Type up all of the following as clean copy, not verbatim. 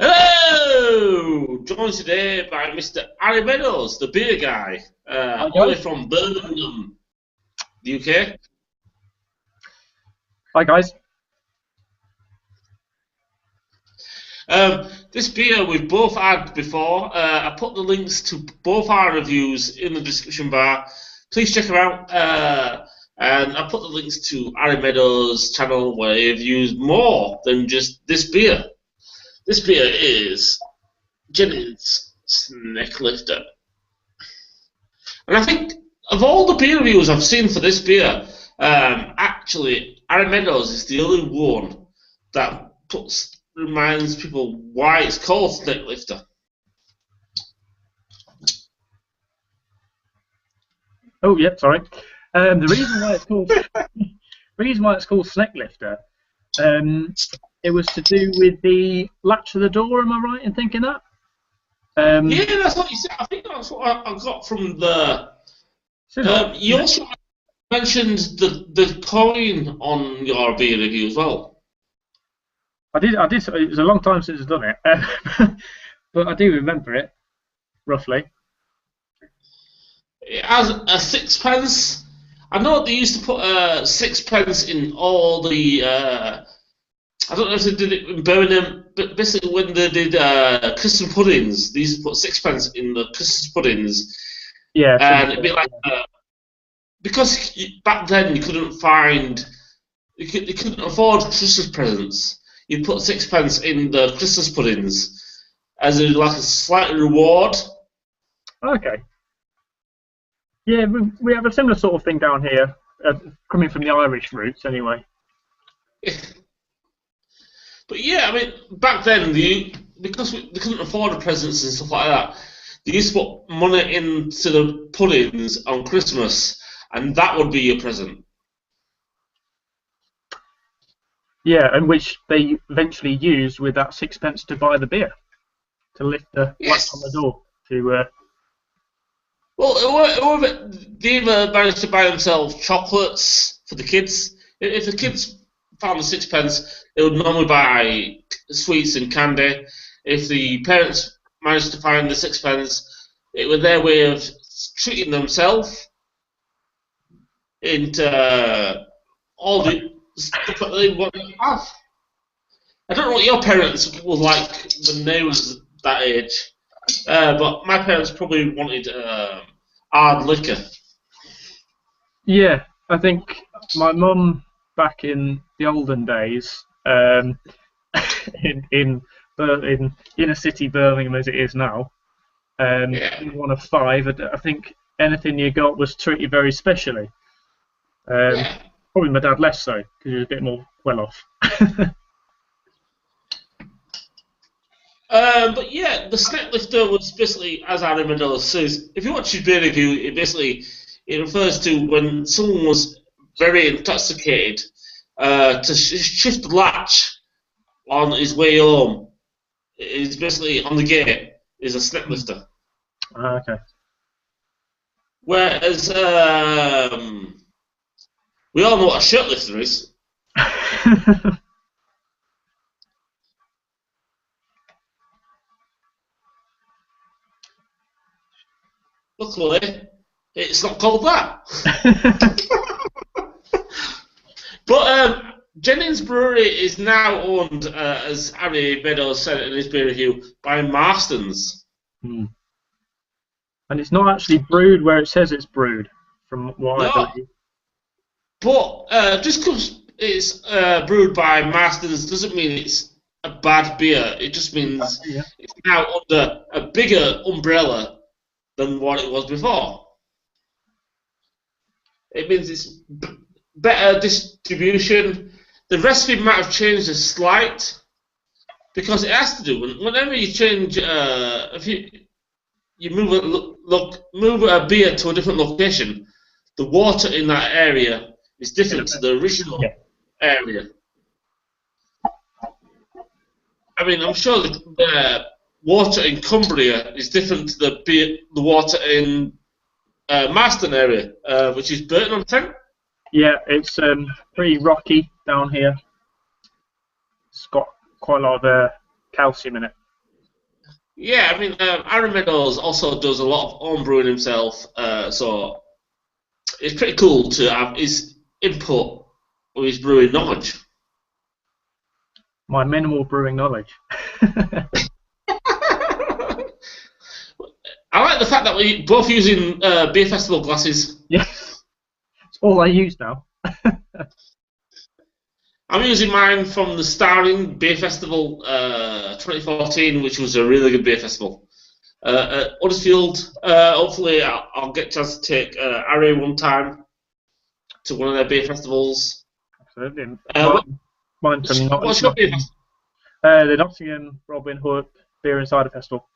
Hello! Joined today by Mr. Harry Meadows, the beer guy, Hi all the way guys. from Birmingham, the UK. Hi guys. This beer we've both had before. I put the links to both our reviews in the description bar. Please check them out. And I put the links to Harry Meadows' channel where he's used more than just this beer. This beer is Jennings Snifter. And I think of all the beer reviews I've seen for this beer, actually, Harry Meadows is the only one that reminds people why it's called Snifter. Oh, yeah, sorry. The reason why it's called Snifter, it was to do with the latch of the door. Am I right in thinking that? Yeah, that's what you said. I think that's what I got from the. You also mentioned the coin on your beer review as well. I did. It was a long time since I've done it, but I do remember it roughly. It has a sixpence. I know they used to put sixpence in all the. I don't know if they did it in Birmingham, but basically when they did Christmas puddings, they used to put sixpence in the Christmas puddings. Yeah. And it'd be like because back then you couldn't find, you couldn't afford Christmas presents. You put sixpence in the Christmas puddings as like a slight reward. Okay. Yeah, we have a similar sort of thing down here, coming from the Irish roots, anyway. But yeah, I mean, back then, because they couldn't afford the presents and stuff like that, they used to put money into the puddings on Christmas, and that would be your present. Yeah, and which they eventually used with that sixpence to buy the beer, to lift the latch on the door. Well, they either managed to buy themselves chocolates for the kids. If the kids found the sixpence, they would normally buy sweets and candy. If the parents managed to find the sixpence, it was their way of treating themselves into all the stuff that they wanted to have. I don't know what your parents were like when they was that age, but my parents probably wanted hard liquor. Yeah, I think my mum back in the olden days, in inner city Birmingham as it is now, one of five. I think anything you got was treated very specially. Probably my dad less so because he was a bit more well off. But yeah, the Snifter was basically, as Harry Meadows says, if you watch his beer review, it refers to when someone was very intoxicated to shift the latch on his way home. It's basically on the gate is a Snifter. Okay. Whereas we all know what a shirt lifter is. Luckily, it's not called that. But Jennings Brewery is now owned, as Harry Meadows said in his beer review, by Marstons. And it's not actually brewed where it says it's brewed, from what I believe. But just because it's brewed by Marstons doesn't mean it's a bad beer. It just means it's now under a bigger umbrella than what it was before. It means it's better distribution. The recipe might have changed a slight because it has to do. Whenever you change, if you move a beer to a different location, the water in that area is different to the original area. I mean, I'm sure the water in Cumbria is different to the water in Marston area, which is Burton-on-Trent. Yeah, it's pretty rocky down here. It's got quite a lot of calcium in it. Yeah, I mean, Aaron Meadows also does a lot of home brewing himself, so it's pretty cool to have his input or his brewing knowledge. My minimal brewing knowledge. I like the fact that we're both using beer festival glasses. Yeah, it's all I use now. I'm using mine from the Starring Beer Festival 2014, which was a really good beer festival. At Huddersfield, hopefully I'll get a chance to take Ari one time to one of their beer festivals. Absolutely. Mine from what's your beer festival? The Nottingham Robin Hood Beer and Cider Festival.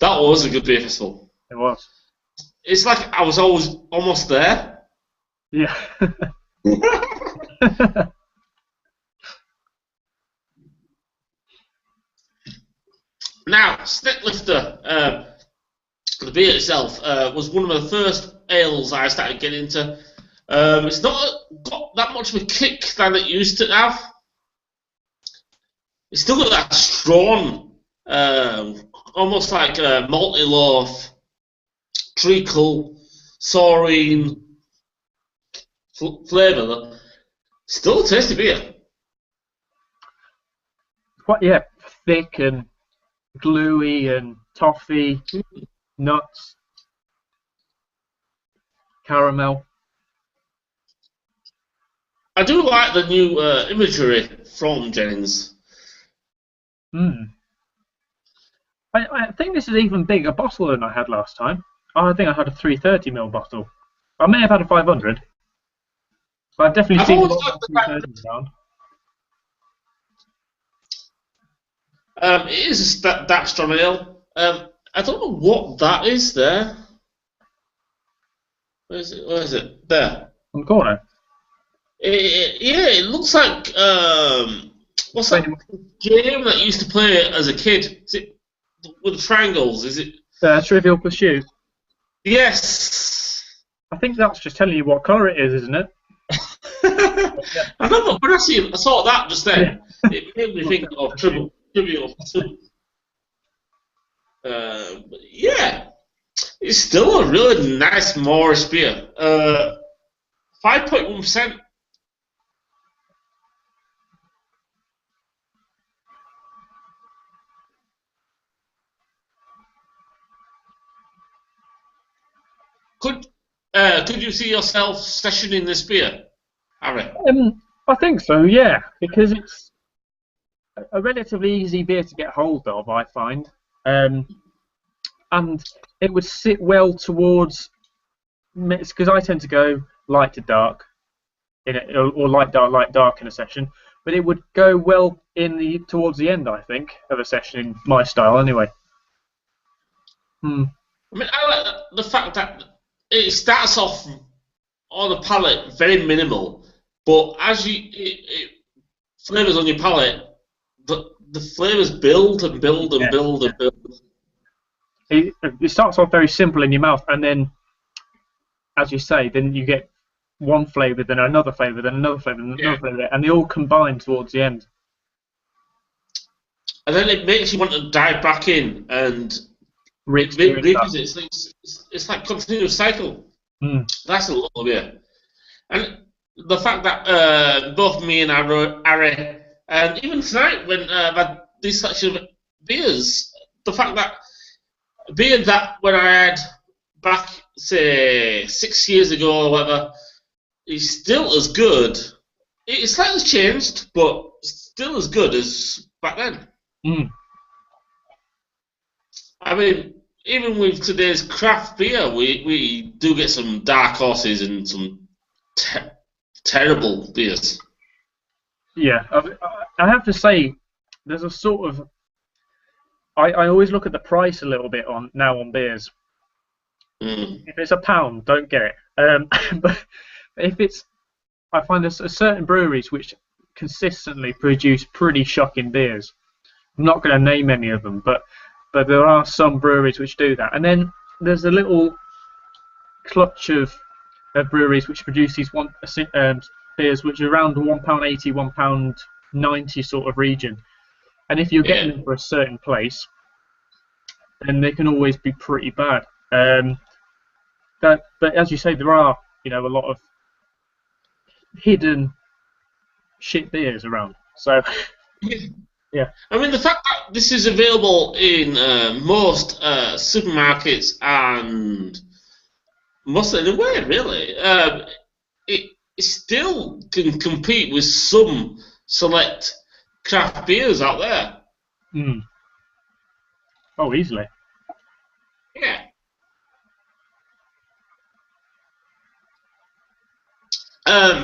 That was a good beer festival. It was. It's like I was always almost there. Yeah. Now, Snifter, the beer itself, was one of the first ales I started getting into. It's not got that much of a kick than it used to have. It's still got that strong, almost like a malty loaf, treacle, saurine flavour, though. Still a tasty beer. Quite, yeah, thick and gluey and toffee, nuts, caramel. I do like the new imagery from Jennings. I think this is an even bigger bottle than I had last time. I think I had a 330ml bottle. I may have had a 500. But I've definitely seen a lot of 330 down. It is a dark strong ale. I don't know what that is there. Where is it? Where is it? There. On the corner? It looks like what's that game that you used to play as a kid? Is it with the triangles? Is it Trivial Pursuit? Yes. I think that's just telling you what colour it is, isn't it? I know, but when I saw that just then, it made me think of Trivial Pursuit. But yeah, it's still a really nice Moorish beer. 5.1%. Could you see yourself sessioning this beer, Harry? I think so, yeah, because it's a relatively easy beer to get hold of, I find, and it would sit well towards, because I tend to go light to dark in it, or light dark in a session, but it would go well towards the end, I think, of a session in my style, anyway. I mean, I like the fact that it starts off on the palate very minimal, but as it flavors on your palate, the flavors build and build and build and build. It starts off very simple in your mouth, and then, as you say, then you get one flavour, then another flavour, then another flavour, then another flavour, and they all combine towards the end. And then it makes you want to dive back in and it's like continuous cycle. That's a lot of beer. And the fact that both me and Ari, and even tonight when I've had these such of beers, the fact that beer that when I had back, say, 6 years ago or whatever, is still as good. It's slightly changed, but still as good as back then. I mean, even with today's craft beer, we do get some dark horses and some terrible beers. Yeah, I have to say, there's a sort of... I always look at the price a little bit on beers. If it's £1, don't get it. But if it's... I find there's certain breweries which consistently produce pretty shocking beers. I'm not going to name any of them, but there are some breweries which do that. And then there's a little clutch of breweries which produce these beers which are around the £1.80, £1.90 sort of region. And if you're getting them for a certain place, then they can always be pretty bad. But as you say, there are a lot of hidden shit beers around. So yeah. I mean, the fact that this is available in most supermarkets and most anywhere really, it still can compete with some select craft beers out there. Mm. Oh, easily. Yeah.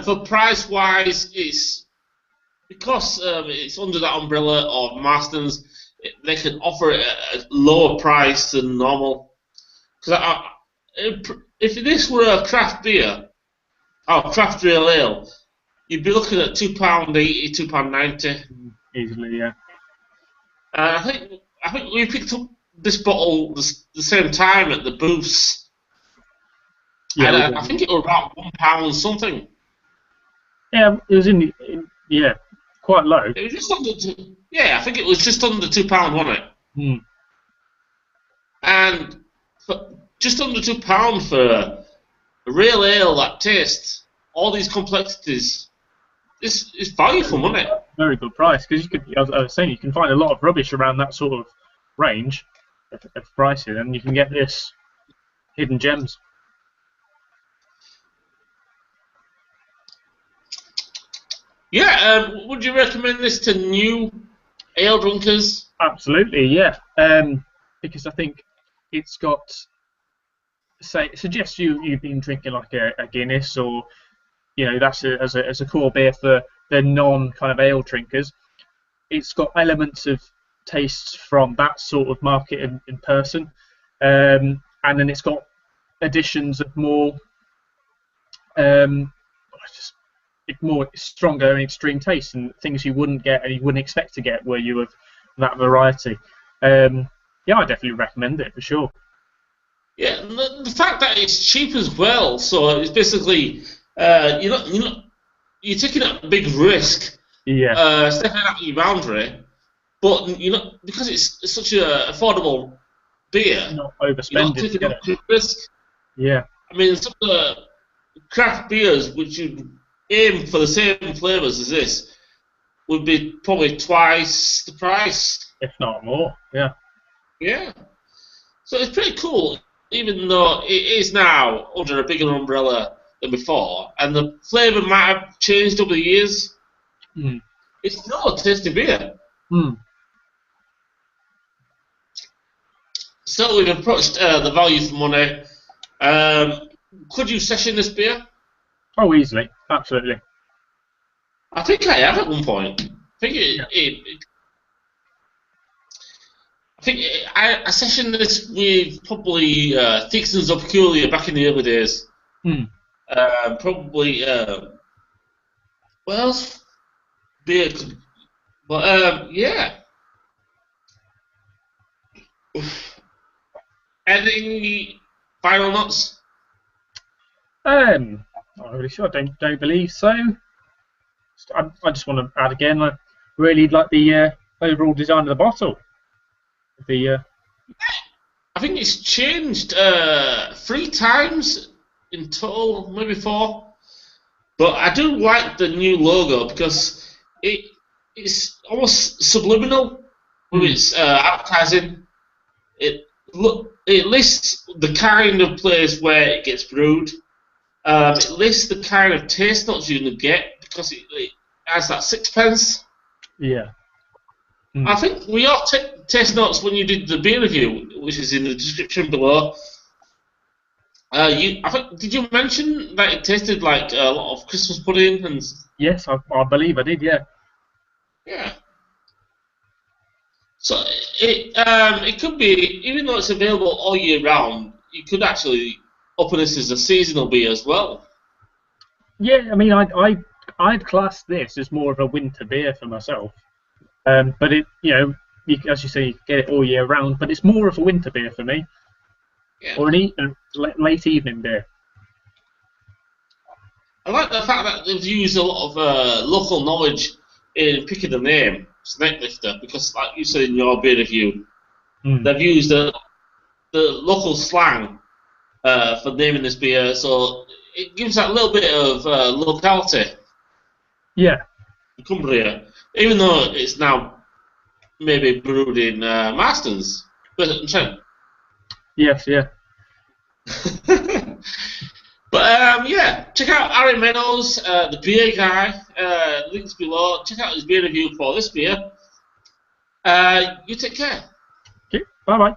For price wise, it's because it's under that umbrella of Marstons. They can offer it at a lower price than normal. Because if this were a craft beer, or craft real ale, you'd be looking at £2.80, £2.90. Easily, yeah. I think we picked up this bottle the same time at the booths. Yeah, and I think it was about £1 something. Yeah, it was quite low. It was just under I think it was just under £2, wasn't it? Mm. And just under £2 for a real ale that tastes all these complexities, this is value for money. Very good price, because as I was saying, you can find a lot of rubbish around that sort of range of pricing, and you can get this hidden gems. Yeah, would you recommend this to new ale drinkers? Absolutely, yeah. Because I think it's got, it suggests you've been drinking like a Guinness, or that's as a core beer for the non kind of ale drinkers. It's got elements of tastes from that sort of market in person, and then it's got additions of more stronger and extreme tastes and things you wouldn't get and you wouldn't expect to get were you of that variety. Yeah, I definitely recommend it for sure. Yeah, the fact that it's cheap as well, so it's basically you're taking a big risk, stepping out your boundary, but because it's such an affordable beer, not overspending. You're not taking a big risk. Yeah, I mean, some of the craft beers which you aim for the same flavours as this would be probably twice the price, if not more. Yeah. Yeah. So it's pretty cool, even though it is now under a bigger umbrella than before, and the flavour might have changed over the years. Mm. It's still a tasty beer. Mm. So we've approached the value for money. Could you session this beer? Oh, easily, absolutely. I think I have at one point. I sessioned this with probably Thixton's or Peculiar back in the early days. Mm. Probably what else? Beer, but yeah. Any final notes? Not really sure. I don't believe so. I just want to add again. I really like the overall design of the bottle. I think it's changed 3 times in total, maybe 4. But I do like the new logo because it's almost subliminal with its advertising. It lists the kind of place where it gets brewed. It lists the kind of taste notes you're going to get because it has that sixpence. Yeah. Mm. I think we all taste notes when you did the beer review, which is in the description below. Did you mention that it tasted like a lot of Christmas pudding? And yes, I believe I did. Yeah. Yeah. So it could be, even though it's available all year round, you could actually open this as a seasonal beer as well. Yeah, I mean, I'd class this as more of a winter beer for myself. But it, as you say, you get it all year round. But it's more of a winter beer for me, or a late evening beer. I like the fact that they've used a lot of local knowledge in picking the name, Snifter, because, like you said in your beer review, They've used the local slang for naming this beer, so it gives that little bit of locality. Yeah. Cumbria, even though it's now maybe brewed in Marstons, but Yes, yeah. But yeah, check out Harry Meadows, the beer guy. Links below. Check out his beer review for this beer. You take care. Okay, bye bye.